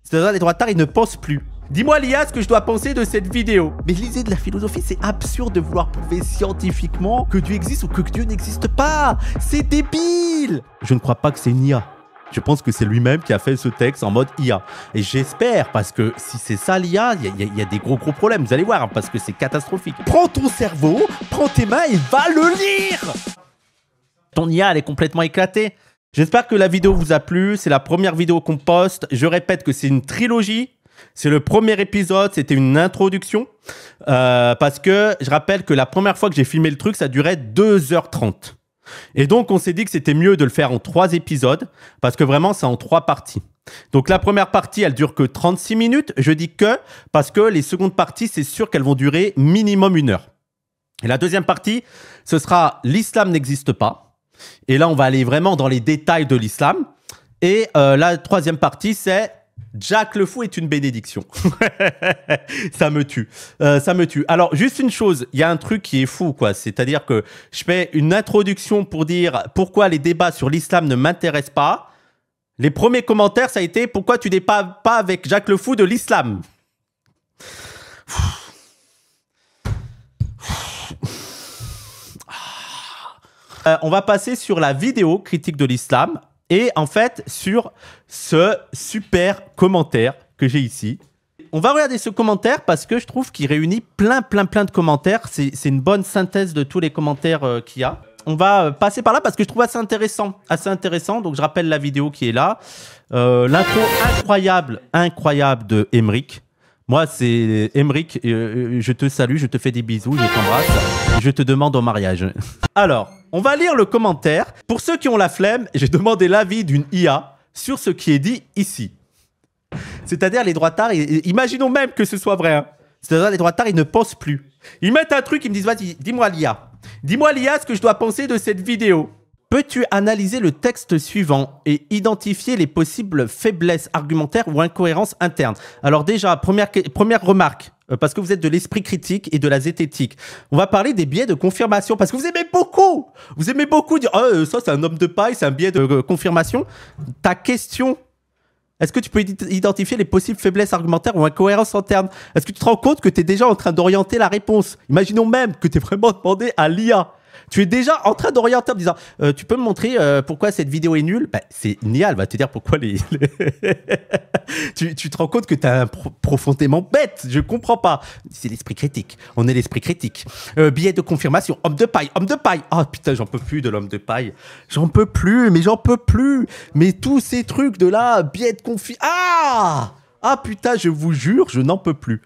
C'est-à-dire les droitards, ils ne pensent plus. Dis-moi, Lia, ce que je dois penser de cette vidéo. Mais lisez de la philosophie, c'est absurde de vouloir prouver scientifiquement que Dieu existe ou que Dieu n'existe pas. C'est débile. Je ne crois pas que c'est une IA. Je pense que c'est lui-même qui a fait ce texte en mode IA. Et j'espère, parce que si c'est ça l'IA, il y a des gros problèmes. Vous allez voir, hein, parce que c'est catastrophique. Prends ton cerveau, prends tes mains et va le lire. Ton IA, elle est complètement éclatée. J'espère que la vidéo vous a plu. C'est la première vidéo qu'on poste. Je répète que c'est une trilogie. C'est le premier épisode, c'était une introduction. Parce que je rappelle que la première fois que j'ai filmé le truc, ça durait 2h30. Et donc, on s'est dit que c'était mieux de le faire en 3 épisodes, parce que vraiment, c'est en 3 parties. Donc, la première partie, elle dure que 36 minutes. Je dis que, parce que les secondes parties, c'est sûr qu'elles vont durer minimum 1 heure. Et la deuxième partie, ce sera « L'islam n'existe pas ». Et là, on va aller vraiment dans les détails de l'islam. Et la troisième partie, c'est Jack le Fou est une bénédiction. Ça me tue. Ça me tue. Alors, juste une chose, il y a un truc qui est fou, quoi. C'est-à-dire que je fais une introduction pour dire pourquoi les débats sur l'islam ne m'intéressent pas. Les premiers commentaires, ça a été pourquoi tu n'es pas avec Jack le Fou de l'islam. On va passer sur la vidéo critique de l'islam. Et en fait, sur ce super commentaire que j'ai ici. On va regarder ce commentaire parce que je trouve qu'il réunit plein de commentaires. C'est une bonne synthèse de tous les commentaires qu'il y a. On va passer par là parce que je trouve assez intéressant. Donc, je rappelle la vidéo qui est là. L'intro incroyable de Emeric. Moi, c'est Emeric. Je te salue, je te fais des bisous, je t'embrasse. Je te demande en mariage. Alors, on va lire le commentaire. Pour ceux qui ont la flemme, j'ai demandé l'avis d'une IA sur ce qui est dit ici. C'est-à-dire les droitards, imaginons même que ce soit vrai. Hein. C'est-à-dire les droitards, ils ne pensent plus. Ils mettent un truc, ils me disent, vas-y, dis-moi l'IA. Dis-moi l'IA ce que je dois penser de cette vidéo. Peux-tu analyser le texte suivant et identifier les possibles faiblesses argumentaires ou incohérences internes? Alors déjà, première remarque, parce que vous êtes de l'esprit critique et de la zététique. On va parler des biais de confirmation, parce que vous aimez beaucoup dire « Oh, ça c'est un homme de paille, c'est un biais de confirmation ». Ta question, est-ce que tu peux identifier les possibles faiblesses argumentaires ou incohérences internes? Est-ce que tu te rends compte que tu es déjà en train d'orienter la réponse? Imaginons même que tu es vraiment demandé à l'IA. Tu es déjà en train d'orienter en me disant tu peux me montrer pourquoi cette vidéo est nulle? Bah, c'est Nia, elle va te dire pourquoi tu te rends compte que tu es profondément bête. Je comprends pas. C'est l'esprit critique. On est l'esprit critique. Billet de confirmation. Homme de paille. Ah putain, j'en peux plus de l'homme de paille. J'en peux plus. Mais tous ces trucs de là, billet de confirmation. Ah putain, je vous jure, je n'en peux plus.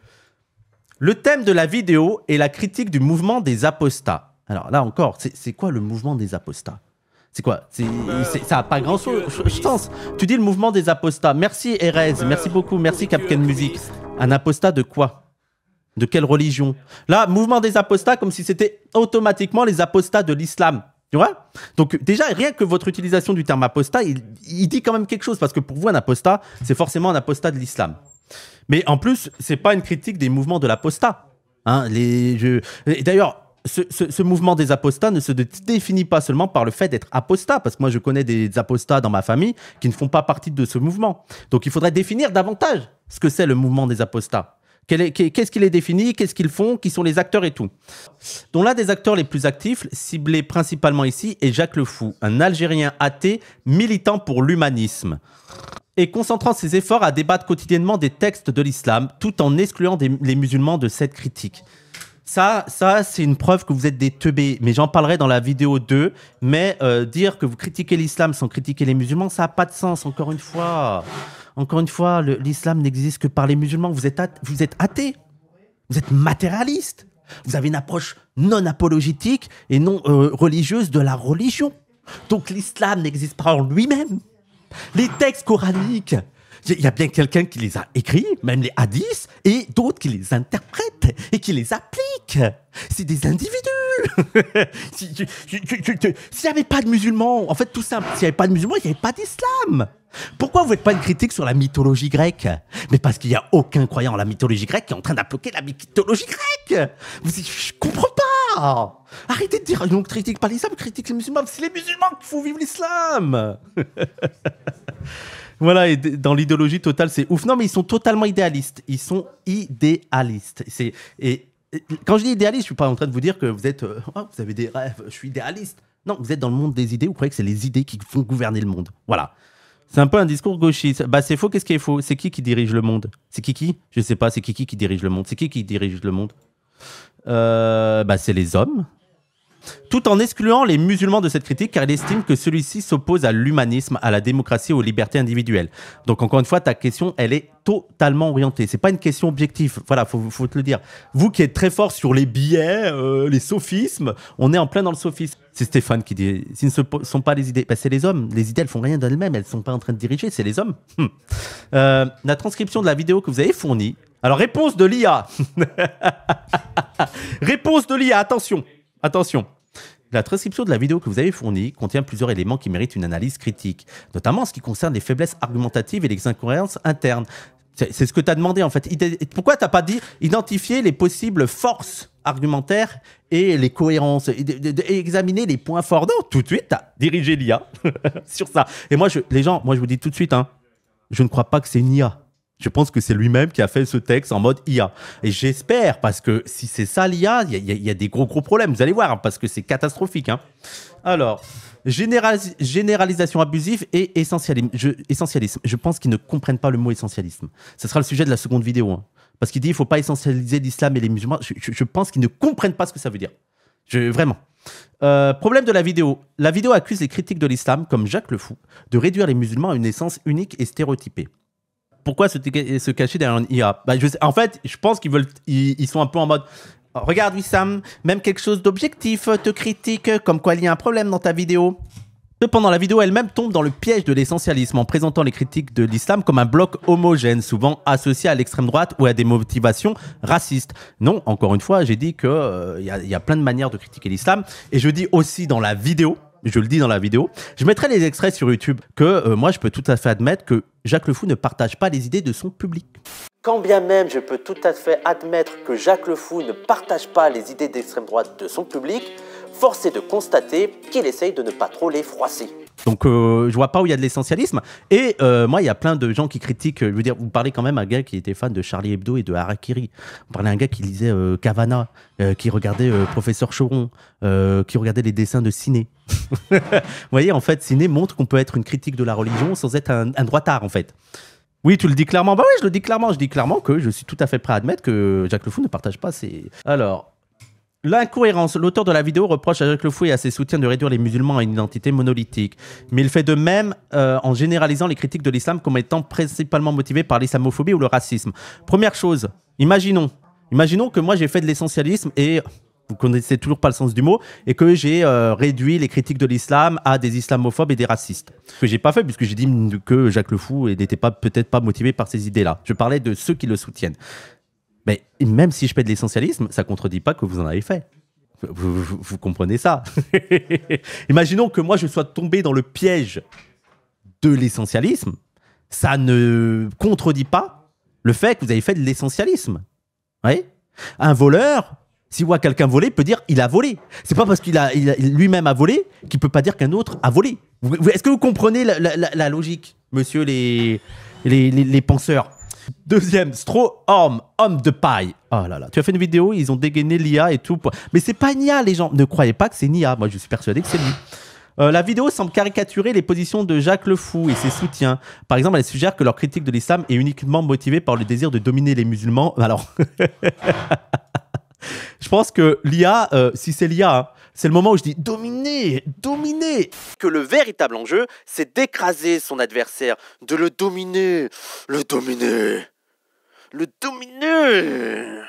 Le thème de la vidéo est la critique du mouvement des apostats. Alors là encore, c'est quoi le mouvement des apostats? C'est quoi? Ça n'a pas grand-chose, je pense. Tu dis le mouvement des apostats. Merci Erez, merci beaucoup, merci Capcan Music. Un apostat de quoi? De quelle religion? Là, mouvement des apostats, comme si c'était automatiquement les apostats de l'islam. Tu vois? Donc déjà, rien que votre utilisation du terme apostat, il dit quand même quelque chose. Parce que pour vous, un apostat, c'est forcément un apostat de l'islam. Mais en plus, c'est pas une critique des mouvements de l'apostat. Hein, d'ailleurs, ce mouvement des apostats ne se définit pas seulement par le fait d'être apostat, parce que moi je connais des apostats dans ma famille qui ne font pas partie de ce mouvement. Donc il faudrait définir davantage ce que c'est le mouvement des apostats. Qu'est-ce qui les définit, qu'est-ce qu'ils font, qui sont les acteurs et tout. Donc l'un des acteurs les plus actifs, ciblé principalement ici, est Jacques le Fou, un Algérien athée militant pour l'humanisme et concentrant ses efforts à débattre quotidiennement des textes de l'islam tout en excluant les musulmans de cette critique. Ça c'est une preuve que vous êtes des teubés, mais j'en parlerai dans la vidéo 2. Mais dire que vous critiquez l'islam sans critiquer les musulmans, ça n'a pas de sens, encore une fois. Encore une fois, l'islam n'existe que par les musulmans. Vous êtes athée, vous êtes matérialiste. Vous avez une approche non apologétique et non religieuse de la religion. Donc l'islam n'existe pas en lui-même. Les textes coraniques, il y a bien quelqu'un qui les a écrits, même les hadiths, et d'autres qui les interprètent et qui les appliquent. C'est des individus. S'il n'y avait pas de musulmans, en fait, tout simple, s'il n'y avait pas de musulmans, il n'y avait pas d'islam. Pourquoi vous ne faites pas une critique sur la mythologie grecque? Mais parce qu'il n'y a aucun croyant en la mythologie grecque qui est en train d'appliquer la mythologie grecque. Je comprends pas. Arrêtez de dire, donc critique pas l'islam, critique les musulmans. C'est les musulmans qu'il faut vivre l'islam. Voilà, et dans l'idéologie totale, c'est ouf. Non, mais ils sont totalement idéalistes. Ils sont idéalistes. Et quand je dis idéaliste, je suis pas en train de vous dire que vous êtes, oh, vous avez des rêves, je suis idéaliste. Non, vous êtes dans le monde des idées, vous croyez que c'est les idées qui font gouverner le monde. Voilà. C'est un peu un discours gauchiste. Bah, c'est faux, qu'est-ce qui est faux? C'est qui dirige le monde? C'est qui? Je sais pas, c'est qui dirige le monde? C'est qui dirige le monde? Bah, c'est les hommes. Tout en excluant les musulmans de cette critique, car il estime que celui-ci s'oppose à l'humanisme, à la démocratie et aux libertés individuelles. Donc encore une fois, ta question, elle est totalement orientée. C'est pas une question objective. Voilà, faut te le dire. Vous qui êtes très fort sur les biais, les sophismes, on est en plein dans le sophisme. C'est Stéphane qui dit, ce ne sont pas les idées, bah, c'est les hommes. Les idées, elles font rien d'elles-mêmes, elles sont pas en train de diriger, c'est les hommes. La transcription de la vidéo que vous avez fournie. Alors réponse de l'IA. Réponse de l'IA, attention. Attention, la transcription de la vidéo que vous avez fournie contient plusieurs éléments qui méritent une analyse critique, notamment en ce qui concerne les faiblesses argumentatives et les incohérences internes. C'est ce que tu as demandé en fait. Pourquoi tu n'as pas dit identifier les possibles forces argumentaires et les cohérences et examiner les points forts? Non, tout de suite, tu as dirigé l'IA sur ça. Et moi, les gens, moi je vous dis tout de suite, hein, je ne crois pas que c'est une IA. Je pense que c'est lui-même qui a fait ce texte en mode IA. Et j'espère, parce que si c'est ça l'IA, il y a des gros problèmes. Vous allez voir, hein, parce que c'est catastrophique. Hein. Alors, généralisation abusive et essentialisme. Je pense qu'ils ne comprennent pas le mot essentialisme. Ce sera le sujet de la seconde vidéo. Hein. Parce qu'il dit qu'il ne faut pas essentialiser l'islam et les musulmans. Je pense qu'ils ne comprennent pas ce que ça veut dire. Vraiment. Problème de la vidéo. La vidéo accuse les critiques de l'islam, comme Jacques Le Fou, de réduire les musulmans à une essence unique et stéréotypée. Pourquoi se cacher derrière une IA? Bah, en fait, je pense ils sont un peu en mode regarde Wissam, même quelque chose d'objectif te critique, comme quoi il y a un problème dans ta vidéo. Cependant, la vidéo elle-même tombe dans le piège de l'essentialisme en présentant les critiques de l'islam comme un bloc homogène, souvent associé à l'extrême droite ou à des motivations racistes. Non, encore une fois, j'ai dit qu'il y a plein de manières de critiquer l'islam. Et je dis aussi dans la vidéo, je le dis dans la vidéo, je mettrai les extraits sur YouTube, que moi je peux tout à fait admettre que Jacques Le Fou ne partage pas les idées de son public. Quand bien même je peux tout à fait admettre que Jacques Le Fou ne partage pas les idées d'extrême droite de son public, force est de constater qu'il essaye de ne pas trop les froisser. Donc je vois pas où il y a de l'essentialisme. Et moi, il y a plein de gens qui critiquent. Je veux dire, vous parlez quand même à un gars qui était fan de Charlie Hebdo et de Harakiri. Vous parlez à un gars qui lisait Cavana, qui regardait Professeur Choron, qui regardait les dessins de Ciné. Vous voyez, en fait, Ciné montre qu'on peut être une critique de la religion sans être un droitard, en fait. Oui, tu le dis clairement. Bah oui, je le dis clairement. Je dis clairement que je suis tout à fait prêt à admettre que Jacques Le Fou ne partage pas ses... Alors... L'incohérence. L'auteur de la vidéo reproche à Jacques Le Fou et à ses soutiens de réduire les musulmans à une identité monolithique. Mais il fait de même en généralisant les critiques de l'islam comme étant principalement motivées par l'islamophobie ou le racisme. Première chose, imaginons que moi j'ai fait de l'essentialisme et vous connaissez toujours pas le sens du mot, et que j'ai réduit les critiques de l'islam à des islamophobes et des racistes. Ce que j'ai pas fait puisque j'ai dit que Jacques Le Fou n'était peut-être pas motivé par ces idées-là. Je parlais de ceux qui le soutiennent. Mais même si je fais de l'essentialisme, ça ne contredit pas que vous en avez fait. Vous comprenez ça. Imaginons que moi, je sois tombé dans le piège de l'essentialisme. Ça ne contredit pas le fait que vous avez fait de l'essentialisme. Oui. Un voleur, s'il voit quelqu'un voler, peut dire il a volé. C'est pas parce qu'il a lui-même a volé qu'il peut pas dire qu'un autre a volé. Est-ce que vous comprenez la logique, monsieur les penseurs? Deuxième, Strawhorn, homme de paille. Oh là là, tu as fait une vidéo, ils ont dégainé l'IA et tout. Mais c'est pas une IA, les gens. Ne croyez pas que c'est une IA. Moi, je suis persuadé que c'est lui. La vidéo semble caricaturer les positions de Jacques Le Fou et ses soutiens. Par exemple, elle suggère que leur critique de l'islam est uniquement motivée par le désir de dominer les musulmans. Alors, je pense que l'IA, si c'est l'IA, hein, c'est le moment où je dis dominer, dominer. Que le véritable enjeu, c'est d'écraser son adversaire, de le dominer, le dominer, le dominer.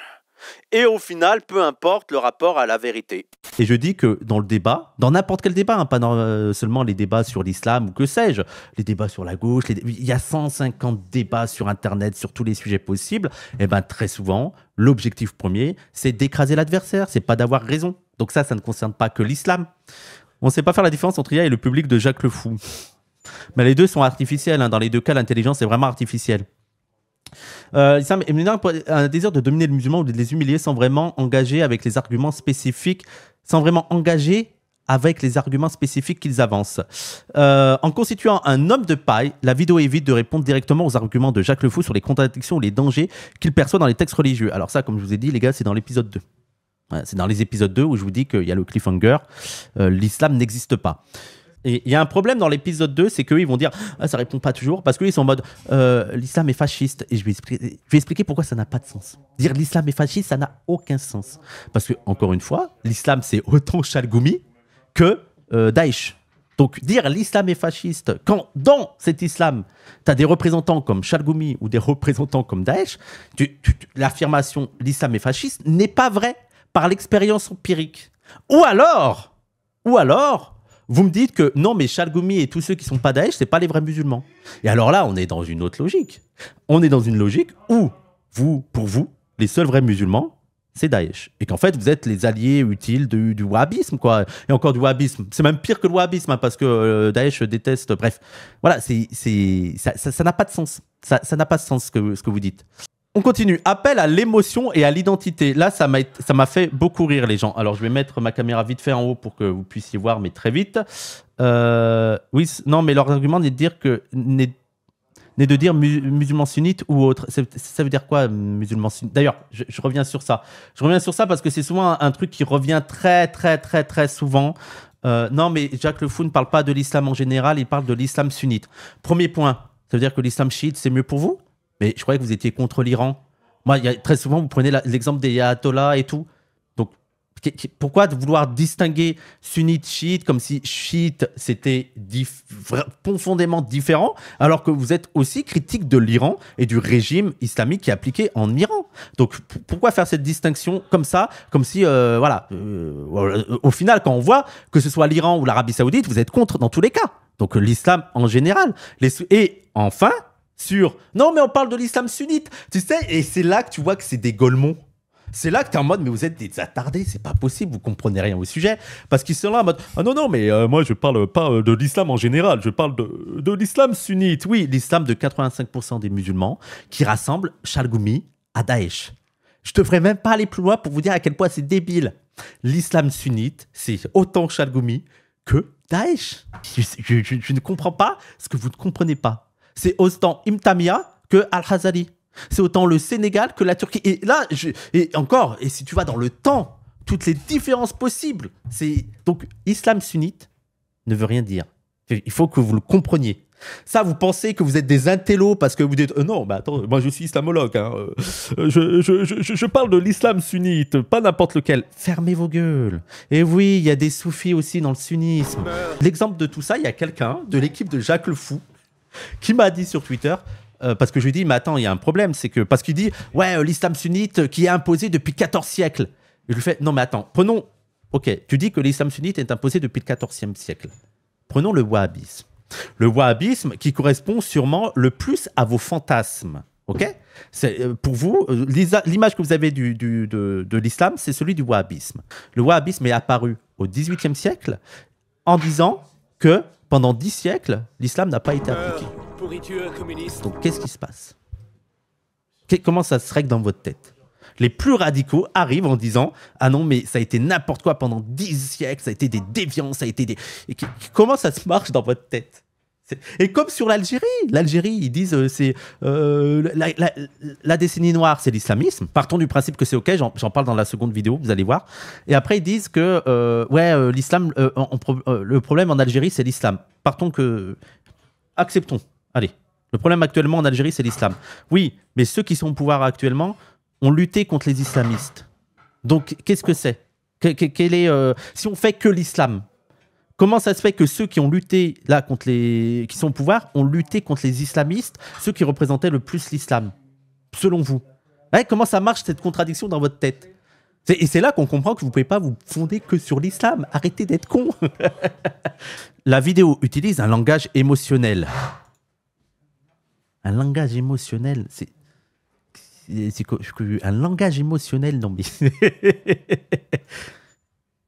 Et au final, peu importe le rapport à la vérité. Et je dis que dans le débat, dans n'importe quel débat, hein, pas dans, seulement les débats sur l'islam ou que sais-je, les débats sur la gauche, il y a 150 débats sur Internet sur tous les sujets possibles, et ben très souvent, l'objectif premier, c'est d'écraser l'adversaire, c'est pas d'avoir raison. Donc ça ne concerne pas que l'islam. On ne sait pas faire la différence entre IA et le public de Jacques Le Fou. Mais les deux sont artificiels, hein. Dans les deux cas, l'intelligence est vraiment artificielle. L'islam est un désir de dominer les musulmans ou de les humilier sans vraiment engager avec les arguments spécifiques, sans vraiment engager avec les arguments spécifiques qu'ils avancent. En constituant un homme de paille, la vidéo évite de répondre directement aux arguments de Jacques Le Fou sur les contradictions ou les dangers qu'il perçoit dans les textes religieux. Alors ça, comme je vous ai dit, les gars, c'est dans l'épisode 2. Ouais, c'est dans les épisodes 2 où je vous dis qu'il y a le cliffhanger. L'islam n'existe pas. Et il y a un problème dans l'épisode 2, c'est qu'eux, ils vont dire « ça répond pas toujours » parce qu'ils sont en mode l'islam est fasciste. Et je vais expliquer pourquoi ça n'a pas de sens. Dire l'islam est fasciste, ça n'a aucun sens. Parce que, encore une fois, l'islam, c'est autant Chalgoumi que Daesh. Donc, dire l'islam est fasciste, quand dans cet islam, tu as des représentants comme Chalgoumi ou des représentants comme Daesh, l'affirmation l'islam est fasciste n'est pas vraie par l'expérience empirique. Ou alors, vous me dites que non, mais Chalgoumi et tous ceux qui ne sont pas Daesh, ce n'est pas les vrais musulmans. Et alors là, on est dans une autre logique. On est dans une logique où, pour vous, les seuls vrais musulmans, c'est Daesh. Et qu'en fait, vous êtes les alliés utiles du wahhabisme, quoi. Et encore du wahhabisme. C'est même pire que le wahhabisme, hein, parce que Daesh déteste... Bref, voilà, ça n'a pas de sens. Ça n'a pas de sens ce que vous dites. On continue. Appel à l'émotion et à l'identité. Là, ça m'a fait beaucoup rire, les gens. Alors, je vais mettre ma caméra vite fait en haut pour que vous puissiez voir, mais très vite. Oui, non, mais leur argument n'est de dire musulman sunnite ou autre. Ça veut dire quoi, musulman sunnite? D'ailleurs, je reviens sur ça. Je reviens sur ça parce que c'est souvent un truc qui revient très, très, très, très souvent. Non, mais Jacques Le Fou ne parle pas de l'islam en général, il parle de l'islam sunnite. Premier point, ça veut dire que l'islam chiite, c'est mieux pour vous? Mais je croyais que vous étiez contre l'Iran. Moi, très souvent, vous prenez l'exemple des ayatollahs et tout. Donc, pourquoi de vouloir distinguer sunnite, chiite, comme si chiite, c'était profondément différent, alors que vous êtes aussi critique de l'Iran et du régime islamique qui est appliqué en Iran. Donc, pourquoi faire cette distinction comme ça, comme si, au final, quand on voit que ce soit l'Iran ou l'Arabie Saoudite, vous êtes contre dans tous les cas. Donc, l'islam en général. Et enfin... non, mais on parle de l'islam sunnite, tu sais, et c'est là que tu vois que c'est des golemons. C'est là que tu es en mode, mais vous êtes des attardés, c'est pas possible, vous comprenez rien au sujet. Parce qu'ils sont là en mode, ah non, mais moi je parle pas de l'islam en général, je parle de l'islam sunnite. Oui, l'islam de 85% des musulmans qui rassemble Chalgoumi à Daesh. Je devrais même pas aller plus loin pour vous dire à quel point c'est débile. L'islam sunnite, c'est autant Chalgoumi que Daesh. Je ne comprends pas ce que vous ne comprenez pas. C'est autant Imtamia que Al-Hazali. C'est autant le Sénégal que la Turquie. Et là, et si tu vas dans le temps, toutes les différences possibles. Donc, islam sunnite ne veut rien dire. Il faut que vous le compreniez. Ça, vous pensez que vous êtes des intellos parce que vous dites non, mais attends, moi je suis islamologue. Hein, je parle de l'islam sunnite, pas n'importe lequel. Fermez vos gueules. Et oui, il y a des soufis aussi dans le sunnisme. L'exemple de tout ça, il y a quelqu'un de l'équipe de Jacques Le Fou qui m'a dit sur Twitter, parce que je lui ai dit, mais attends, il y a un problème, c'est que, parce qu'il dit, ouais, l'islam sunnite qui est imposé depuis 14 siècles. Et je lui fais, non, mais attends, prenons, ok, tu dis que l'islam sunnite est imposé depuis le 14e siècle. Prenons le wahhabisme. Le wahhabisme qui correspond sûrement le plus à vos fantasmes. Ok, pour vous, l'image que vous avez de l'islam, c'est celui du wahhabisme. Le wahhabisme est apparu au XVIIIe siècle en disant que pendant 10 siècles, l'islam n'a pas été appliqué. Donc, qu'est-ce qui se passe? Comment ça se règle dans votre tête? Les plus radicaux arrivent en disant « Ah non, mais ça a été n'importe quoi pendant 10 siècles, ça a été des déviants, ça a été des... » Comment ça se marche dans votre tête? Et comme sur l'Algérie, ils disent la décennie noire, c'est l'islamisme. Partons du principe que c'est OK, j'en parle dans la seconde vidéo, vous allez voir. Et après, ils disent que l'islam, le problème en Algérie, c'est l'islam. Acceptons. Allez, le problème actuellement en Algérie, c'est l'islam. Oui, mais ceux qui sont au pouvoir actuellement ont lutté contre les islamistes. Donc, qu'est-ce que c'est? Si on fait que l'islam, comment ça se fait que ceux qui ont lutté là qui sont au pouvoir ont lutté contre les islamistes, ceux qui représentaient le plus l'islam, selon vous? Ouais, comment ça marche cette contradiction dans votre tête? Et c'est là qu'on comprend que vous ne pouvez pas vous fonder que sur l'islam. Arrêtez d'être con. La vidéo utilise un langage émotionnel. Un langage émotionnel, c'est un langage émotionnel, non mais...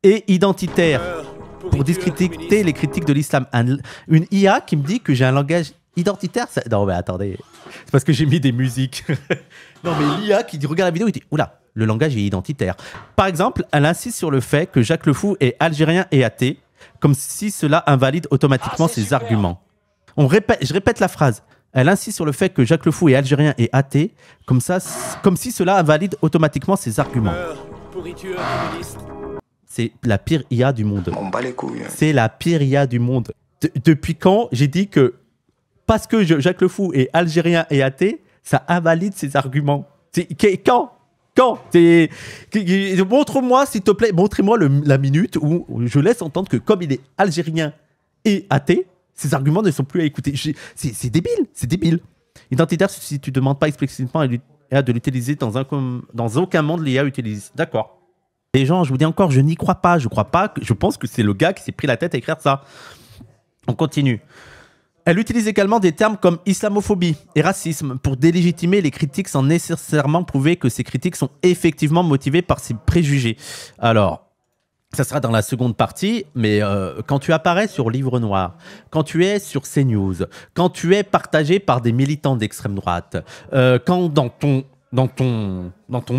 Et identitaire. Pour discréditer les critiques de l'islam. Une IA qui me dit que j'ai un langage identitaire, non mais attendez, c'est parce que j'ai mis des musiques. Non mais l'IA qui regarde la vidéo, il dit, oula, le langage est identitaire. Par exemple, elle insiste sur le fait que Jacques Le Fou est algérien et athée, comme si cela invalide automatiquement ses arguments. Je répète la phrase. Elle insiste sur le fait que Jacques Le Fou est algérien et athée, comme si cela invalide automatiquement ses arguments. C'est la pire IA du monde. On bat les couilles. C'est la pire IA du monde. Depuis quand j'ai dit que parce que Jacques Le Fou est algérien et athée, ça invalide ses arguments. Quand montre-moi, s'il te plaît, montrez-moi la minute où je laisse entendre que comme il est algérien et athée, ses arguments ne sont plus à écouter. C'est débile, c'est débile. Identitaire, si tu ne demandes pas explicitement à l'IA de l'utiliser dans aucun monde, l'IA utilise. D'accord. Les gens, je vous dis encore, je n'y crois pas. Je pense que c'est le gars qui s'est pris la tête à écrire ça. On continue. Elle utilise également des termes comme islamophobie et racisme pour délégitimer les critiques sans nécessairement prouver que ces critiques sont effectivement motivées par ces préjugés. Alors, ça sera dans la seconde partie, mais quand tu apparais sur Livre Noir, quand tu es sur CNews, quand tu es partagé par des militants d'extrême droite, quand dans ton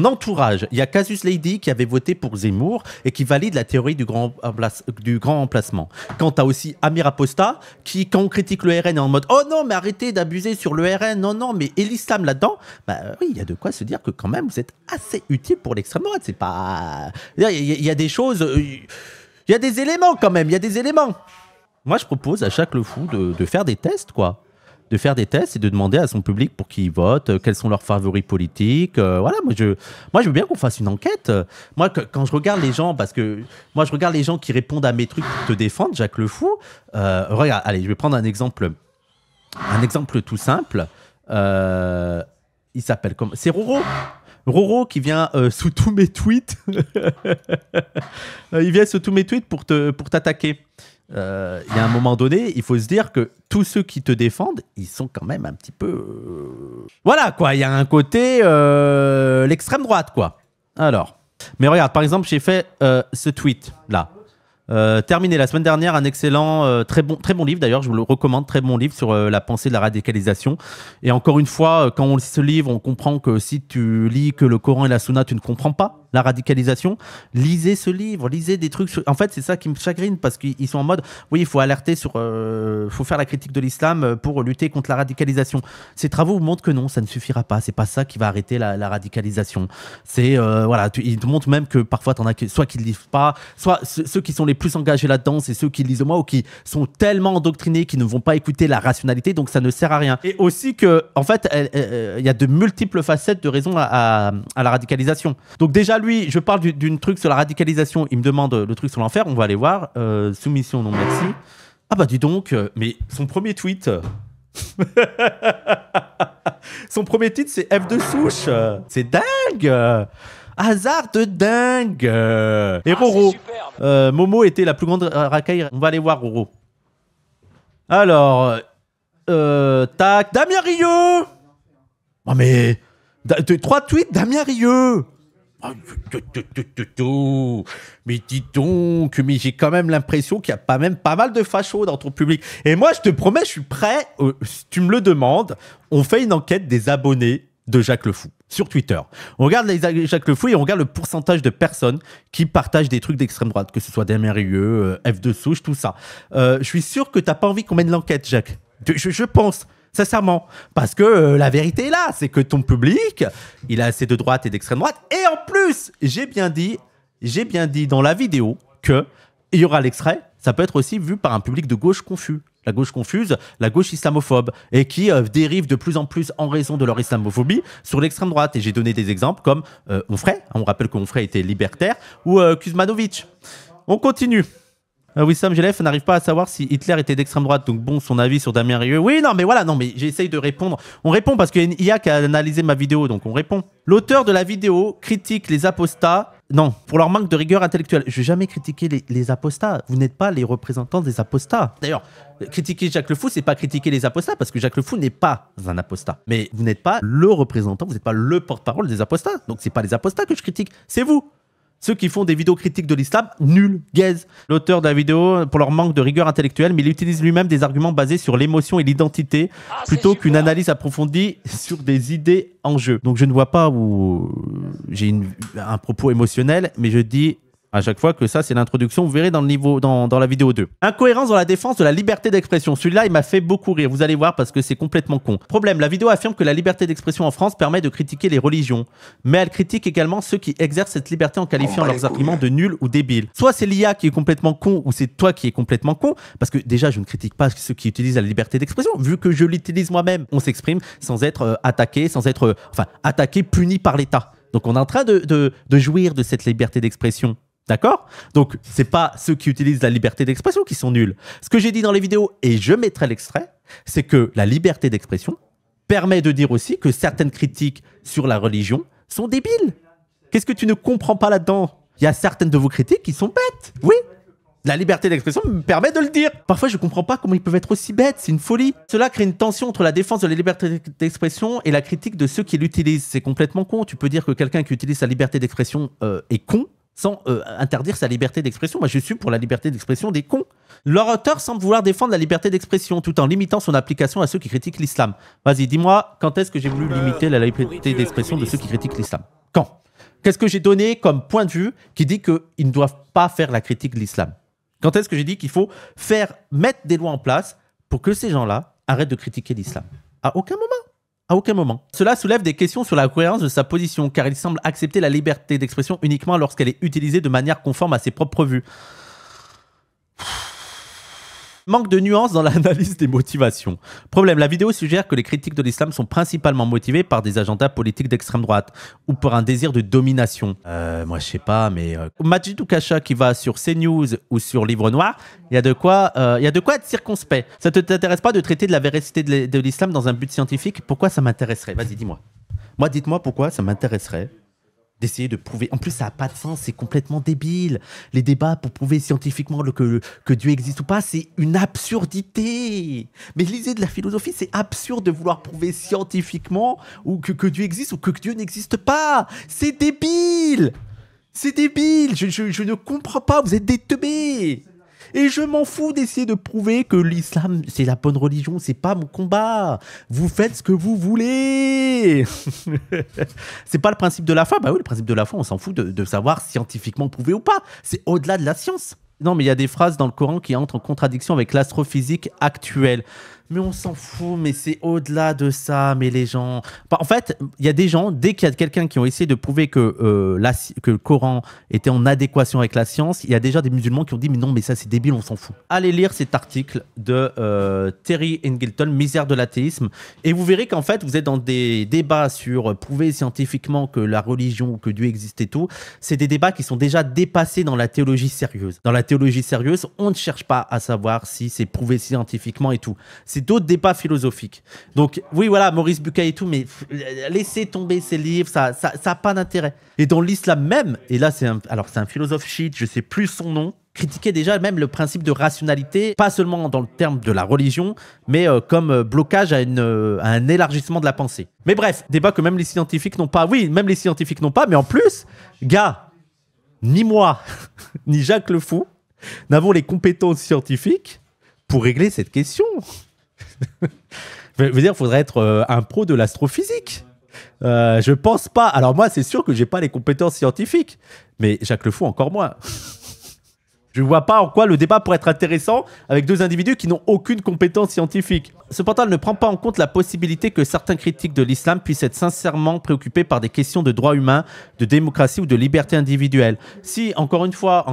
entourage, il y a Casus Lady qui avait voté pour Zemmour et qui valide la théorie du grand emplacement. Quand tu as aussi Amir Aposta qui, quand on critique le RN, est en mode « Oh non, mais arrêtez d'abuser sur le RN, non, mais et l'islam là-dedans ?» Bah oui, il y a de quoi se dire que quand même, vous êtes assez utile pour l'extrême droite. C'est pas... Il y a des choses... Il y a des éléments quand même, il y a des éléments. Moi, je propose à Jacques Le Fou de faire des tests, quoi. De faire des tests et de demander à son public pour qui ils votent, quels sont leurs favoris politiques. Voilà, moi je veux bien qu'on fasse une enquête. Moi, quand je regarde les gens, parce que moi je regarde les gens qui répondent à mes trucs pour te défendre, Jacques Le Fou. Regarde, allez, je vais prendre un exemple tout simple. Il s'appelle comme... C'est Roro. Roro qui vient sous tous mes tweets. Il vient sous tous mes tweets pour t'attaquer. Il y a un moment donné, il faut se dire que tous ceux qui te défendent, ils sont quand même un petit peu... Voilà, quoi. Il y a un côté l'extrême droite, quoi. Alors, mais regarde, par exemple, j'ai fait ce tweet-là. Terminé la semaine dernière, un excellent, très bon livre d'ailleurs, je vous le recommande, très bon livre sur la pensée de la radicalisation. Et encore une fois, quand on lit ce livre, on comprend que si tu lis que le Coran et la Sunna, tu ne comprends pas la radicalisation. Lisez ce livre, lisez des trucs. En fait, c'est ça qui me chagrine parce qu'ils sont en mode, oui, il faut alerter sur, faut faire la critique de l'islam pour lutter contre la radicalisation. Ces travaux vous montrent que non, ça ne suffira pas. C'est pas ça qui va arrêter la radicalisation. C'est voilà, ils te montrent même que parfois t'en as soit qui ne lisent pas, soit ceux qui sont les plus engagés là-dedans, c'est ceux qui lisent moins ou qui sont tellement endoctrinés qu'ils ne vont pas écouter la rationalité, donc ça ne sert à rien. Et aussi que, en fait, il y a de multiples facettes de raisons à la radicalisation. Donc déjà, lui, je parle d'une truc sur la radicalisation, il me demande le truc sur l'enfer, on va aller voir. Soumission, non merci. Ah bah dis donc, mais son premier tweet... son premier tweet, c'est F de souche. C'est dingue. Hasard de dingue. Et Roro. Momo était la plus grande racaille. On va aller voir Roro. Alors, tac, Damien Rieu. Oh mais, 3 tweets, Damien Rieu. Mais dis donc, mais j'ai quand même l'impression qu'il y a pas mal de fachos dans ton public. Et moi, je te promets, je suis prêt. Si tu me le demandes, on fait une enquête des abonnés de Jacques Le Fou sur Twitter. On regarde Jacques Le Fou et on regarde le pourcentage de personnes qui partagent des trucs d'extrême droite, que ce soit Damien Rieu, F de souche, tout ça. Je suis sûr que t'as pas envie qu'on mène l'enquête, Jacques. Je pense. Sincèrement, parce que la vérité est là, c'est que ton public, il a assez de droite et d'extrême droite. Et en plus, j'ai bien dit dans la vidéo que il y aura l'extrait. Ça peut être aussi vu par un public de gauche confus. La gauche confuse, la gauche islamophobe, et qui dérive de plus en plus en raison de leur islamophobie sur l'extrême droite. Et j'ai donné des exemples comme Onfray, on rappelle que Onfray était libertaire, ou Kuzmanovic. On continue. Wissam Gelef n'arrive pas à savoir si Hitler était d'extrême droite, donc bon, son avis sur Damien Rieu. Oui, non, mais voilà, non, mais j'essaye de répondre. On répond parce qu'il y a une IA qui a analysé ma vidéo, donc on répond. L'auteur de la vidéo critique les apostats, non, pour leur manque de rigueur intellectuelle. Je vais jamais critiquer les apostats. Vous n'êtes pas les représentants des apostats. D'ailleurs, critiquer Jacques Le Fou, c'est pas critiquer les apostats, parce que Jacques Le Fou n'est pas un apostat. Mais vous n'êtes pas le représentant, vous n'êtes pas le porte-parole des apostats. Donc c'est pas les apostats que je critique, c'est vous. Ceux qui font des vidéos critiques de l'islam, nul, gaze. L'auteur de la vidéo, pour leur manque de rigueur intellectuelle, mais il utilise lui-même des arguments basés sur l'émotion et l'identité, plutôt qu'une analyse approfondie sur des idées en jeu. Donc je ne vois pas où j'ai un propos émotionnel, mais je dis... À chaque fois que ça, c'est l'introduction, vous verrez dans le niveau, dans la vidéo 2. Incohérence dans la défense de la liberté d'expression. Celui-là, il m'a fait beaucoup rire. Vous allez voir parce que c'est complètement con. Problème, la vidéo affirme que la liberté d'expression en France permet de critiquer les religions. Mais elle critique également ceux qui exercent cette liberté en qualifiant leurs arguments de nuls ou débiles. Soit c'est l'IA qui est complètement con ou c'est toi qui es complètement con. Parce que déjà, je ne critique pas ceux qui utilisent la liberté d'expression. Vu que je l'utilise moi-même, on s'exprime sans être attaqué, sans être attaqué, puni par l'État. Donc on est en train de jouir de cette liberté d'expression. D'accord? Donc, c'est pas ceux qui utilisent la liberté d'expression qui sont nuls. Ce que j'ai dit dans les vidéos, et je mettrai l'extrait, c'est que la liberté d'expression permet de dire aussi que certaines critiques sur la religion sont débiles. Qu'est-ce que tu ne comprends pas là-dedans? Il y a certaines de vos critiques qui sont bêtes. Oui, la liberté d'expression me permet de le dire. Parfois, je ne comprends pas comment ils peuvent être aussi bêtes. C'est une folie. Cela crée une tension entre la défense de la liberté d'expression et la critique de ceux qui l'utilisent. C'est complètement con. Tu peux dire que quelqu'un qui utilise sa liberté d'expression est con, sans interdire sa liberté d'expression. Moi, je suis pour la liberté d'expression des cons. Leur auteur semble vouloir défendre la liberté d'expression tout en limitant son application à ceux qui critiquent l'islam. Vas-y, dis-moi, quand est-ce que j'ai voulu limiter la liberté d'expression de ceux qui critiquent l'islam? Quand? Qu'est-ce que j'ai donné comme point de vue qui dit qu'ils ne doivent pas faire la critique de l'islam? Quand est-ce que j'ai dit qu'il faut mettre des lois en place pour que ces gens-là arrêtent de critiquer l'islam? À aucun moment. À aucun moment. Cela soulève des questions sur la cohérence de sa position, car il semble accepter la liberté d'expression uniquement lorsqu'elle est utilisée de manière conforme à ses propres vues. Manque de nuances dans l'analyse des motivations. Problème, la vidéo suggère que les critiques de l'islam sont principalement motivées par des agendas politiques d'extrême droite ou par un désir de domination. Moi, je sais pas, mais... Majid Oukasha qui va sur CNews ou sur Livre Noir, il y a de quoi être circonspect. Ça ne t'intéresse pas de traiter de la véracité de l'islam dans un but scientifique? Pourquoi ça m'intéresserait? Vas-y, dis-moi. Moi, dites-moi pourquoi ça m'intéresserait d'essayer de prouver. En plus, ça n'a pas de sens, c'est complètement débile. Les débats pour prouver scientifiquement que Dieu existe ou pas, c'est une absurdité. Mais lisez de la philosophie, c'est absurde de vouloir prouver scientifiquement ou que Dieu existe ou que Dieu n'existe pas. C'est débile. C'est débile. Je ne comprends pas, vous êtes des teubés. Et je m'en fous d'essayer de prouver que l'islam, c'est la bonne religion, c'est pas mon combat. Vous faites ce que vous voulez. C'est pas le principe de la foi. Bah oui, le principe de la foi, on s'en fout de savoir scientifiquement prouvé ou pas. C'est au-delà de la science. Non, mais il y a des phrases dans le Coran qui entrent en contradiction avec l'astrophysique actuelle. Mais on s'en fout, mais c'est au-delà de ça, mais les gens... En fait, il y a des gens, dès qu'il y a quelqu'un qui ont essayé de prouver que le Coran était en adéquation avec la science, il y a déjà des musulmans qui ont dit « Mais non, mais ça c'est débile, on s'en fout ». Allez lire cet article de Terry Engleton, Misère de l'athéisme, et vous verrez qu'en fait, vous êtes dans des débats sur prouver scientifiquement que la religion ou que Dieu existe et tout. C'est des débats qui sont déjà dépassés dans la théologie sérieuse. Dans la théologie sérieuse, on ne cherche pas à savoir si c'est prouvé scientifiquement et tout. C'est d'autres débats philosophiques. Donc, oui, voilà, Maurice Bucaille et tout, mais laissez tomber ces livres, ça n'a pas d'intérêt. Et dans l'islam même, et là, c'est un philosophe chiite, je ne sais plus son nom, critiquait déjà même le principe de rationalité, pas seulement dans le terme de la religion, mais comme blocage à un élargissement de la pensée. Mais bref, débat que même les scientifiques n'ont pas. Oui, même les scientifiques n'ont pas, mais en plus, gars, ni moi, ni Jacques Le Fou, n'avons les compétences scientifiques pour régler cette question. Je veux dire, il faudrait être un pro de l'astrophysique. Je pense pas. Alors moi, c'est sûr que j'ai pas les compétences scientifiques, mais Jacques Le Fou encore moins. Je ne vois pas en quoi le débat pourrait être intéressant avec deux individus qui n'ont aucune compétence scientifique. Cependant, elle ne prend pas en compte la possibilité que certains critiques de l'islam puissent être sincèrement préoccupés par des questions de droits humains, de démocratie ou de liberté individuelle. Si, encore une fois,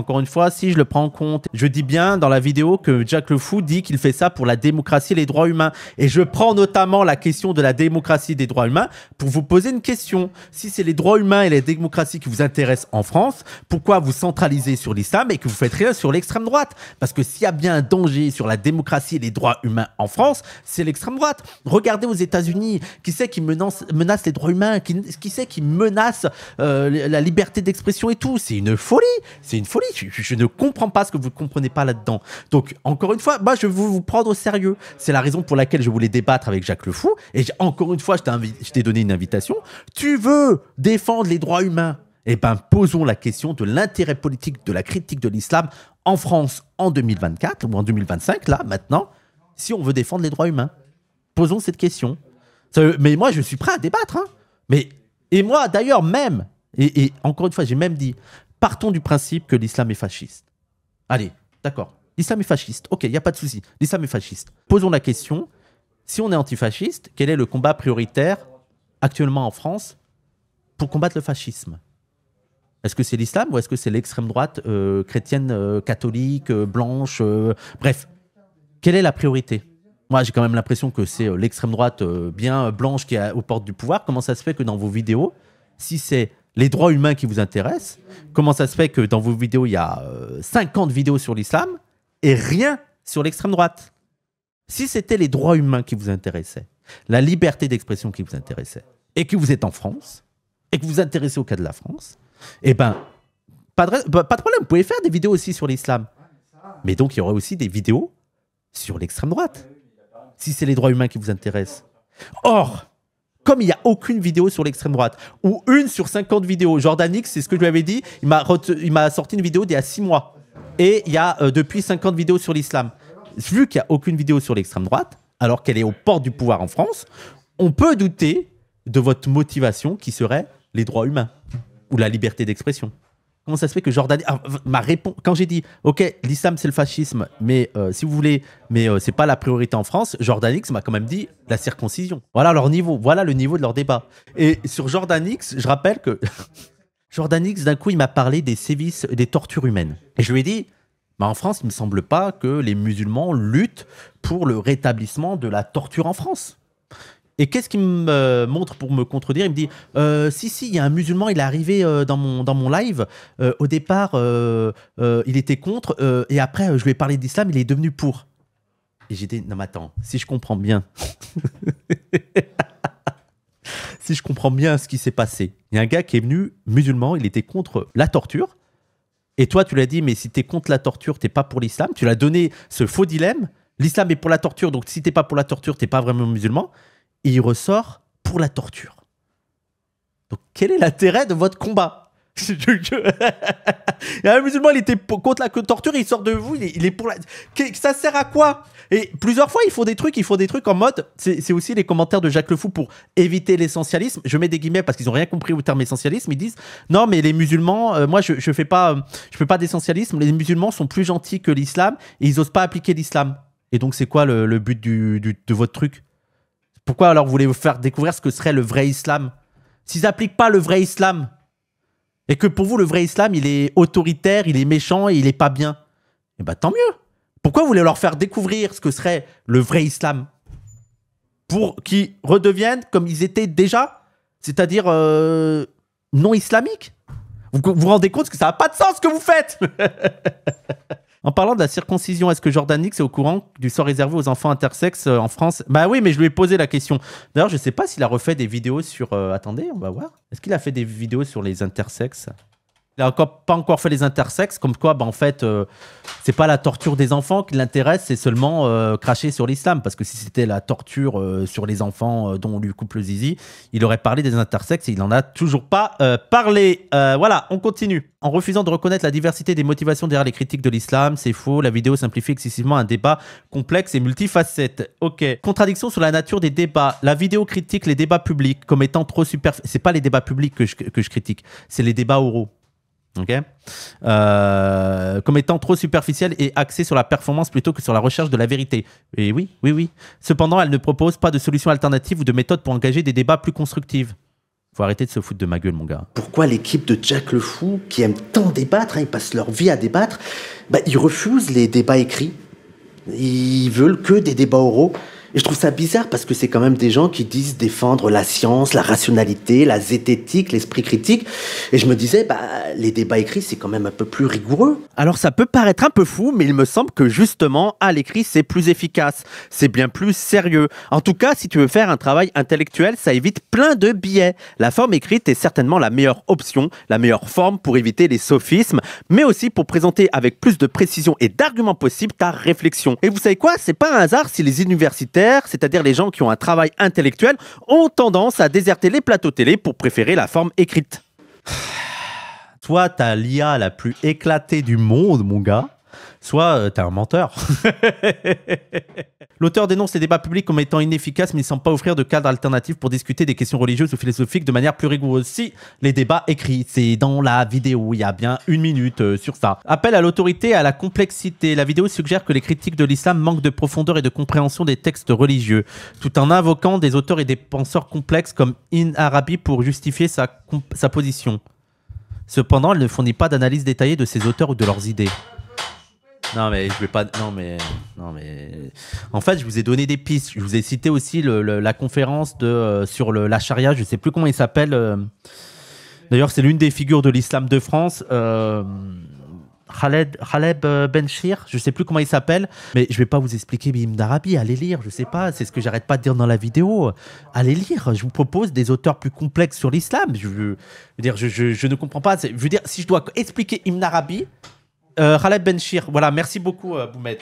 si je le prends en compte, je dis bien dans la vidéo que Jacques Le Fou dit qu'il fait ça pour la démocratie et les droits humains. Et je prends notamment la question de la démocratie et des droits humains pour vous poser une question. Si c'est les droits humains et la démocratie qui vous intéressent en France, pourquoi vous centralisez sur l'islam et que vous faites rien sur l'extrême droite? Parce que s'il y a bien un danger sur la démocratie et les droits humains en France, c'est l'extrême droite. Regardez aux États-Unis, qui c'est qui menace les droits humains, qui c'est qui menace la liberté d'expression et tout. C'est une folie. C'est une folie. Je ne comprends pas ce que vous ne comprenez pas là-dedans. Donc, encore une fois, moi, je veux vous prendre au sérieux. C'est la raison pour laquelle je voulais débattre avec Jacques Le Fou. Et encore une fois, je t'ai donné une invitation. Tu veux défendre les droits humains? Eh bien, posons la question de l'intérêt politique de la critique de l'islam en France en 2024 ou en 2025, là, maintenant, si on veut défendre les droits humains. Posons cette question. Mais moi, je suis prêt à débattre. Hein. Et moi, d'ailleurs, même, et encore une fois, j'ai même dit, partons du principe que l'islam est fasciste. Allez, d'accord. L'islam est fasciste. Ok, il n'y a pas de souci. L'islam est fasciste. Posons la question, si on est antifasciste, quel est le combat prioritaire actuellement en France pour combattre le fascisme? Est-ce que c'est l'islam ou est-ce que c'est l'extrême droite chrétienne, catholique, blanche, bref, quelle est la priorité? Moi, j'ai quand même l'impression que c'est l'extrême droite bien blanche qui est aux portes du pouvoir. Comment ça se fait que dans vos vidéos, si c'est les droits humains qui vous intéressent, comment ça se fait que dans vos vidéos, il y a 50 vidéos sur l'islam et rien sur l'extrême droite? Si c'était les droits humains qui vous intéressaient, la liberté d'expression qui vous intéressait, et que vous êtes en France, et que vous vous intéressez au cas de la France, eh ben, pas de problème, vous pouvez faire des vidéos aussi sur l'islam. Mais donc, il y aurait aussi des vidéos sur l'extrême droite, si c'est les droits humains qui vous intéressent. Or, comme il n'y a aucune vidéo sur l'extrême droite, ou une sur 50 vidéos, Jordan X, c'est ce que je lui avais dit, il m'a sorti une vidéo d'il y a 6 mois. Et il y a depuis 50 vidéos sur l'islam. Vu qu'il n'y a aucune vidéo sur l'extrême droite, alors qu'elle est aux portes du pouvoir en France, on peut douter de votre motivation qui serait les droits humains ou la liberté d'expression. Comment ça se fait que Jordan... ma réponse, quand j'ai dit, ok, l'islam c'est le fascisme, mais si vous voulez, mais c'est pas la priorité en France, Jordan X m'a quand même dit la circoncision. Voilà leur niveau, voilà le niveau de leur débat. Et sur Jordan X, je rappelle que Jordan X, d'un coup, il m'a parlé des sévices, des tortures humaines. Et je lui ai dit, bah, en France, il me semble pas que les musulmans luttent pour le rétablissement de la torture en France. Et qu'est-ce qu'il me montre pour me contredire? Il me dit si, il y a un musulman, il est arrivé dans mon live. Au départ, il était contre, et après, je lui ai parlé d'islam, il est devenu pour. Et j'ai dit non, mais attends, si je comprends bien, si je comprends bien ce qui s'est passé, il y a un gars qui est venu musulman, il était contre la torture. Et toi, tu l'as dit, mais si tu es contre la torture, tu n'es pas pour l'islam. Tu l'as donné ce faux dilemme. L'islam est pour la torture, donc si tu n'es pas pour la torture, tu n'es pas vraiment musulman. Et il ressort pour la torture. Donc, quel est l'intérêt de votre combat? Il y a un musulman, il était contre la torture, il sort de vous, il est pour la... Ça sert à quoi? Et plusieurs fois, ils font des trucs en mode... C'est aussi les commentaires de Jacques Le Fou pour éviter l'essentialisme. Je mets des guillemets parce qu'ils n'ont rien compris au terme essentialisme. Ils disent, non, mais les musulmans... moi, je fais pas d'essentialisme. Les musulmans sont plus gentils que l'islam et ils n'osent pas appliquer l'islam. Et donc, c'est quoi le but de votre truc? Pourquoi alors vous voulez vous faire découvrir ce que serait le vrai islam? S'ils n'appliquent pas le vrai islam, et que pour vous, le vrai islam, il est autoritaire, il est méchant et il n'est pas bien, eh ben tant mieux. Pourquoi vous voulez leur faire découvrir ce que serait le vrai islam? Pour qu'ils redeviennent comme ils étaient déjà? C'est-à-dire non islamiques? Vous vous rendez compte que ça n'a pas de sens ce que vous faites? En parlant de la circoncision, est-ce que Jordan X est au courant du sort réservé aux enfants intersexes en France? Bah oui, mais je lui ai posé la question. D'ailleurs, je ne sais pas s'il a refait des vidéos sur... attendez, on va voir. Est-ce qu'il a fait des vidéos sur les intersexes? Il n'a pas encore fait les intersexes, comme quoi, bah, en fait, c'est pas la torture des enfants qui l'intéresse, c'est seulement cracher sur l'islam. Parce que si c'était la torture sur les enfants dont on lui coupe le zizi, il aurait parlé des intersexes et il n'en a toujours pas parlé. Voilà, on continue. En refusant de reconnaître la diversité des motivations derrière les critiques de l'islam, c'est faux. La vidéo simplifie excessivement un débat complexe et multifacette. Ok. Contradiction sur la nature des débats. La vidéo critique les débats publics comme étant trop superficiels. C'est pas les débats publics que je critique, c'est les débats oraux. Okay. Comme étant trop superficielle et axée sur la performance plutôt que sur la recherche de la vérité. Et oui. Cependant, elle ne propose pas de solution alternative ou de méthode pour engager des débats plus constructifs. Faut arrêter de se foutre de ma gueule, mon gars. Pourquoi l'équipe de Jack Le Fou, qui aime tant débattre, ils passent leur vie à débattre, ils refusent les débats écrits. Ils veulent que des débats oraux. Et je trouve ça bizarre parce que c'est quand même des gens qui disent défendre la science, la rationalité, la zététique, l'esprit critique. Et je me disais, les débats écrits, c'est quand même un peu plus rigoureux. Alors ça peut paraître un peu fou, mais il me semble que justement, à l'écrit, c'est plus efficace. C'est bien plus sérieux. En tout cas, si tu veux faire un travail intellectuel, ça évite plein de biais. La forme écrite est certainement la meilleure option, la meilleure forme pour éviter les sophismes, mais aussi pour présenter avec plus de précision et d'arguments possibles ta réflexion. Et vous savez quoi? C'est pas un hasard si les universitaires, c'est-à-dire les gens qui ont un travail intellectuel, ont tendance à déserter les plateaux télé pour préférer la forme écrite. Toi, t'as l'IA la plus éclatée du monde, mon gars. soit t'es un menteur. L'auteur dénonce les débats publics comme étant inefficaces, mais il ne semble pas offrir de cadre alternatif pour discuter des questions religieuses ou philosophiques de manière plus rigoureuse. Si les débats écrits, c'est dans la vidéo, il y a bien 1 minute sur ça. Appel à l'autorité et à la complexité. La vidéo suggère que les critiques de l'islam manquent de profondeur et de compréhension des textes religieux, tout en invoquant des auteurs et des penseurs complexes comme Ibn Arabi pour justifier sa position. Cependant, elle ne fournit pas d'analyse détaillée de ces auteurs ou de leurs idées. Non mais je vais pas... Non mais... En fait, je vous ai donné des pistes. Je vous ai cité aussi la conférence sur la charia. Je ne sais plus comment il s'appelle. D'ailleurs, c'est l'une des figures de l'islam de France. Khaled Benchir, je ne sais plus comment il s'appelle. Mais je ne vais pas vous expliquer Ibn Arabi. Allez lire, je ne sais pas. C'est ce que j'arrête pas de dire dans la vidéo. Allez lire. Je vous propose des auteurs plus complexes sur l'islam. Je veux dire, je ne comprends pas. Je veux dire, si je dois expliquer Ibn Arabi... Khaled Benchir, voilà, merci beaucoup Boumed.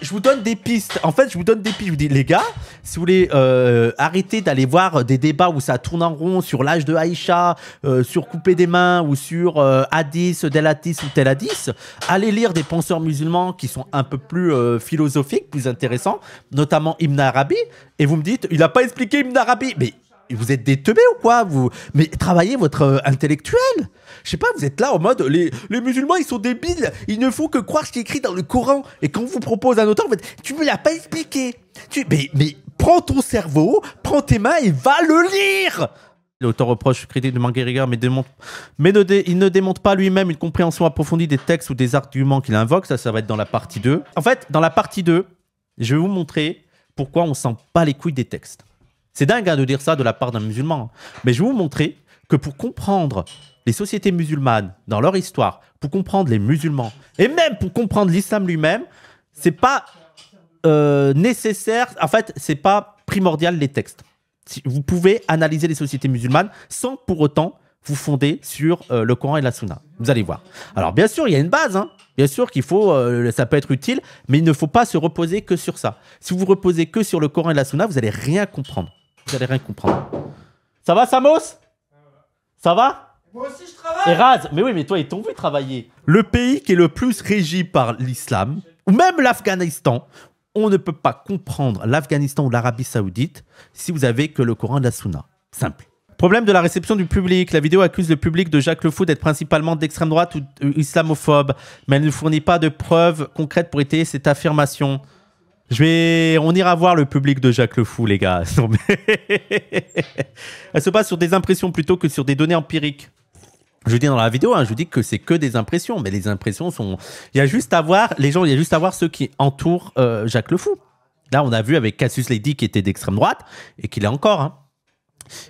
Je vous donne des pistes. En fait, je vous donne des pistes. Je vous dis, les gars, si vous voulez arrêter d'aller voir des débats où ça tourne en rond sur l'âge de Aïcha, sur couper des mains ou sur hadith, tel hadith ou tel hadith, allez lire des penseurs musulmans qui sont un peu plus philosophiques, plus intéressants, notamment Ibn Arabi. Et vous me dites, il n'a pas expliqué Ibn Arabi. Mais vous êtes des teubés ou quoi vous? Mais travaillez votre intellectuel. Je sais pas, vous êtes là en mode les musulmans ils sont débiles, ils ne font que croire ce qui est écrit dans le Coran. Et quand on vous propose un auteur, vous dites, tu me l'as pas expliqué. Mais prends ton cerveau, prends tes mains et va le lire. L'auteur reproche critique de Mangueriga, mais il ne démontre pas lui-même une compréhension approfondie des textes ou des arguments qu'il invoque. Ça va être dans la partie 2. En fait, dans la partie 2, je vais vous montrer pourquoi on sent pas les couilles des textes. C'est dingue de dire ça de la part d'un musulman. Mais je vais vous montrer que pour comprendre les sociétés musulmanes dans leur histoire, pour comprendre les musulmans, et même pour comprendre l'islam lui-même, c'est pas nécessaire, en fait, c'est pas primordial les textes. Vous pouvez analyser les sociétés musulmanes sans pour autant vous fonder sur le Coran et la Sunna. Vous allez voir. Alors bien sûr, il y a une base, hein. Bien sûr qu'il faut, ça peut être utile, mais il ne faut pas se reposer que sur ça. Si vous vous reposez que sur le Coran et la Sunna, vous n'allez rien comprendre. Vous allez rien comprendre. Ça va, Samos? Ça va? Moi aussi, je travaille. Et Raz, mais oui, mais toi, ils t'ont vu travailler. Le pays qui est le plus régi par l'islam, ou même l'Afghanistan, on ne peut pas comprendre l'Afghanistan ou l'Arabie Saoudite si vous avez que le Coran et la Sunna. Simple. Problème de la réception du public. La vidéo accuse le public de Jacques Le Fou d'être principalement d'extrême droite ou islamophobe, mais elle ne fournit pas de preuves concrètes pour étayer cette affirmation. On ira voir le public de Jacques Le Fou, les gars. Non, mais... Elle se base sur des impressions plutôt que sur des données empiriques. Je dis dans la vidéo, hein, je dis que c'est que des impressions, mais les impressions sont... Il y a juste à voir les gens, il y a juste à voir ceux qui entourent Jacques Le Fou. Là, on a vu avec Cassius Lady qui était d'extrême droite et qu'il est encore, hein.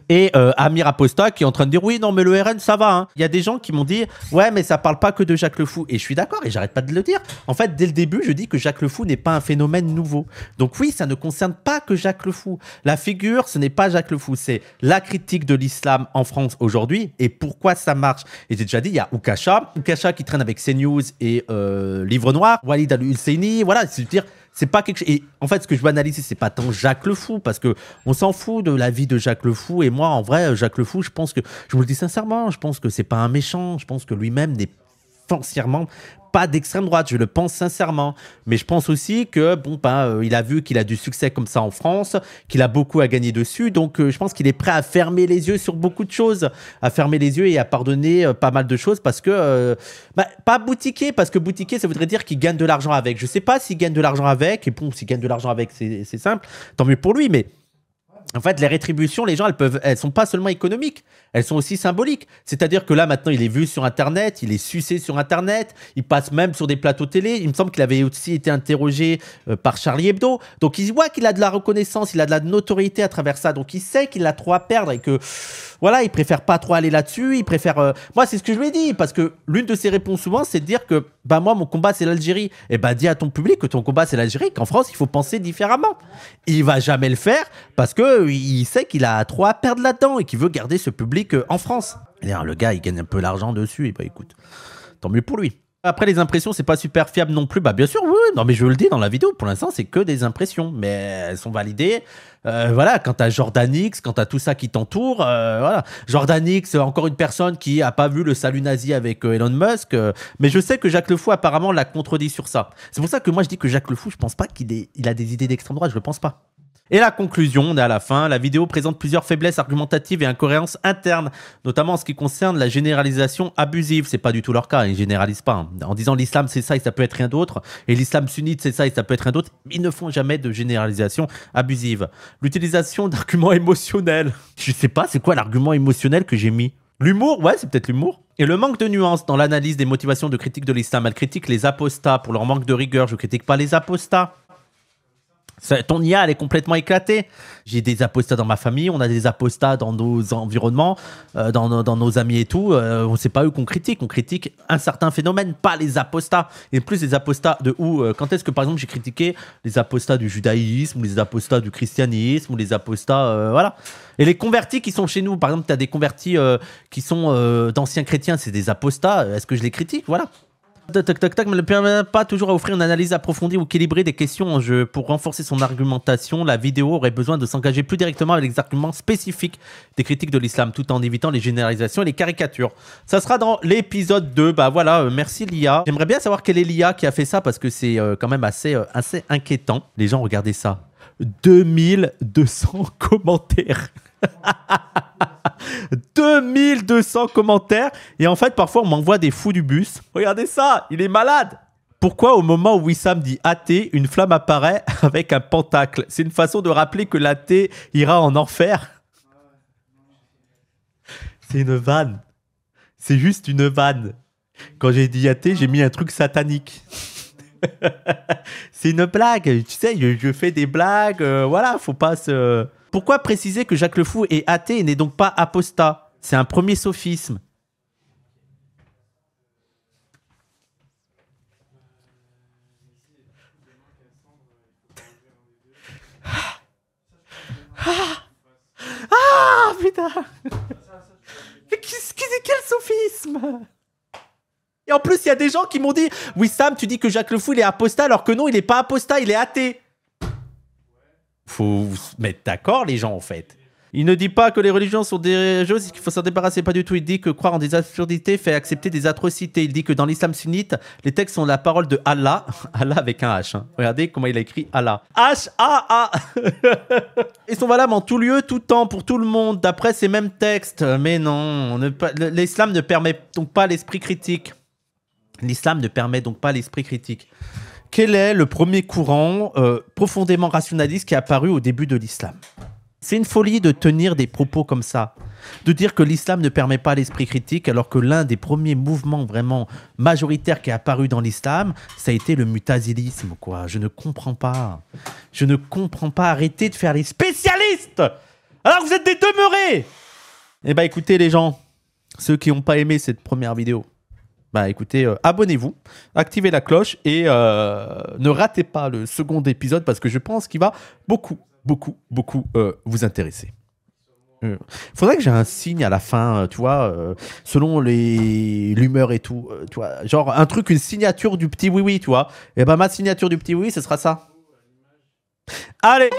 Et Amir Aposta qui est en train de dire oui non mais le RN ça va hein. Il y a des gens qui m'ont dit ouais mais ça parle pas que de Jacques Le Fou et je suis d'accord et j'arrête pas de le dire. En fait dès le début je dis que Jacques Le Fou n'est pas un phénomène nouveau. Donc oui ça ne concerne pas que Jacques Le Fou. La figure ce n'est pas Jacques Le Fou, c'est la critique de l'islam en France aujourd'hui et pourquoi ça marche. Et j'ai déjà dit il y a Oukasha qui traîne avec CNews et Livre Noir, Walid Al-Husseini, voilà, c'est-à-dire c'est pas quelque chose. Et en fait, ce que je veux analyser, c'est pas tant Jacques Le Fou, parce que on s'en fout de la vie de Jacques Le Fou. Et moi, en vrai, Jacques Le Fou, je pense que, je vous le dis sincèrement, je pense que c'est pas un méchant. Je pense que lui-même n'est foncièrement pas d'extrême droite. Je le pense sincèrement. Mais je pense aussi que, bon, il a vu qu'il a du succès comme ça en France, qu'il a beaucoup à gagner dessus. Donc, je pense qu'il est prêt à fermer les yeux sur beaucoup de choses, à fermer les yeux et à pardonner pas mal de choses parce que, pas boutiquer, parce que boutiquer, ça voudrait dire qu'il gagne de l'argent avec. Je sais pas s'il gagne de l'argent avec. Et bon, s'il gagne de l'argent avec, c'est simple. Tant mieux pour lui, mais. En fait, les rétributions, les gens, elles sont pas seulement économiques, elles sont aussi symboliques. C'est-à-dire que là, maintenant, il est vu sur Internet, il est sucé sur Internet, il passe même sur des plateaux télé. Il me semble qu'il avait aussi été interrogé par Charlie Hebdo. Donc, il voit qu'il a de la reconnaissance, il a de la notoriété à travers ça. Donc, il sait qu'il a trop à perdre et que, voilà, il préfère pas trop aller là-dessus. Il préfère... Moi, c'est ce que je lui ai dit, parce que l'une de ses réponses souvent, c'est de dire que, moi, mon combat, c'est l'Algérie. Et dis à ton public que ton combat, c'est l'Algérie, qu'en France, il faut penser différemment. Il va jamais le faire parce que il sait qu'il a trop à perdre là-dedans et qu'il veut garder ce public en France. Et le gars, il gagne un peu l'argent dessus. Et écoute, tant mieux pour lui. Après, les impressions, c'est pas super fiable non plus. Bah, bien sûr, oui. Non, mais je le dis dans la vidéo. Pour l'instant, c'est que des impressions. Mais elles sont validées. Voilà, quand t'as Jordan X, quand t'as tout ça qui t'entoure, voilà. Jordan X, encore une personne qui a pas vu le salut nazi avec Elon Musk. Mais je sais que Jacques Le Fou, apparemment, l'a contredit sur ça. C'est pour ça que moi, je dis que Jacques Le Fou, je pense pas qu'il a des idées d'extrême droite. Je le pense pas. Et la conclusion, on est à la fin, la vidéo présente plusieurs faiblesses argumentatives et incohérences internes, notamment en ce qui concerne la généralisation abusive. C'est pas du tout leur cas, ils généralisent pas. Hein. En disant l'islam c'est ça et ça peut être rien d'autre, et l'islam sunnite c'est ça et ça peut être rien d'autre, ils ne font jamais de généralisation abusive. L'utilisation d'arguments émotionnels. Je sais pas, c'est quoi l'argument émotionnel que j'ai mis? L'humour, ouais, c'est peut-être l'humour. Et le manque de nuances dans l'analyse des motivations de critique de l'islam. Elle critique les apostats pour leur manque de rigueur. Je critique pas les apostats. Ton IA, elle est complètement éclatée. J'ai des apostats dans ma famille, on a des apostats dans nos environnements, dans nos amis et tout. C'est pas eux qu'on critique, on critique un certain phénomène, pas les apostats. Et plus les apostats de où quand est-ce que, par exemple, j'ai critiqué les apostats du judaïsme, ou les apostats du christianisme, ou les apostats, voilà. Et les convertis qui sont chez nous, par exemple, tu as des convertis qui sont d'anciens chrétiens, c'est des apostats. Est-ce que je les critique? Voilà. Mais ne permet pas toujours à offrir une analyse approfondie ou équilibrée des questions en jeu. Pour renforcer son argumentation, la vidéo aurait besoin de s'engager plus directement avec les arguments spécifiques des critiques de l'islam, tout en évitant les généralisations et les caricatures. Ça sera dans l'épisode 2. Bah voilà, merci l'IA. J'aimerais bien savoir quelle est l'IA qui a fait ça, parce que c'est quand même assez inquiétant. Les gens, regardez ça. 2200 commentaires. 2200 commentaires. Et en fait, parfois, on m'envoie des fous du bus. Regardez ça, il est malade. Pourquoi au moment où Wissam dit athée, une flamme apparaît avec un pentacle? C'est une façon de rappeler que l'athée ira en enfer. C'est une vanne. C'est juste une vanne. Quand j'ai dit athée, j'ai mis un truc satanique. C'est une blague. Tu sais, je fais des blagues. Voilà, faut pas se... Pourquoi préciser que Jacques Le Fou est athée et n'est donc pas apostat? C'est un premier sophisme. Ah putain. Mais quel sophisme? Et en plus, il y a des gens qui m'ont dit « Wissam, tu dis que Jacques Le Fou, il est apostat, alors que non, il n'est pas apostat, il est athée. » Faut se mettre d'accord, les gens, en fait. Il ne dit pas que les religions sont des choses, qu'il faut s'en débarrasser, pas du tout. Il dit que croire en des absurdités fait accepter des atrocités. Il dit que dans l'islam sunnite, les textes sont la parole de Allah. Allah avec un H. Hein. Regardez comment il a écrit Allah. H-A-A. Ils sont valables en tout lieu, tout temps, pour tout le monde, d'après ces mêmes textes. Mais non, l'islam ne permet donc pas l'esprit critique. L'islam ne permet donc pas l'esprit critique. Quel est le premier courant profondément rationaliste qui est apparu au début de l'islam? C'est une folie de tenir des propos comme ça, de dire que l'islam ne permet pas l'esprit critique, alors que l'un des premiers mouvements vraiment majoritaires qui est apparu dans l'islam, ça a été le mutazilisme, quoi. Je ne comprends pas. Je ne comprends pas. Arrêtez de faire les spécialistes alors que vous êtes des demeurés. Eh ben écoutez les gens, ceux qui n'ont pas aimé cette première vidéo, bah écoutez, abonnez-vous, activez la cloche et ne ratez pas le second épisode parce que je pense qu'il va beaucoup vous intéresser. Il faudrait que j'ai un signe à la fin, tu vois, selon l'humeur et tout, tu vois, genre un truc, une signature du petit oui-oui, tu vois. Et ben ma signature du petit oui, ce sera ça. Allez!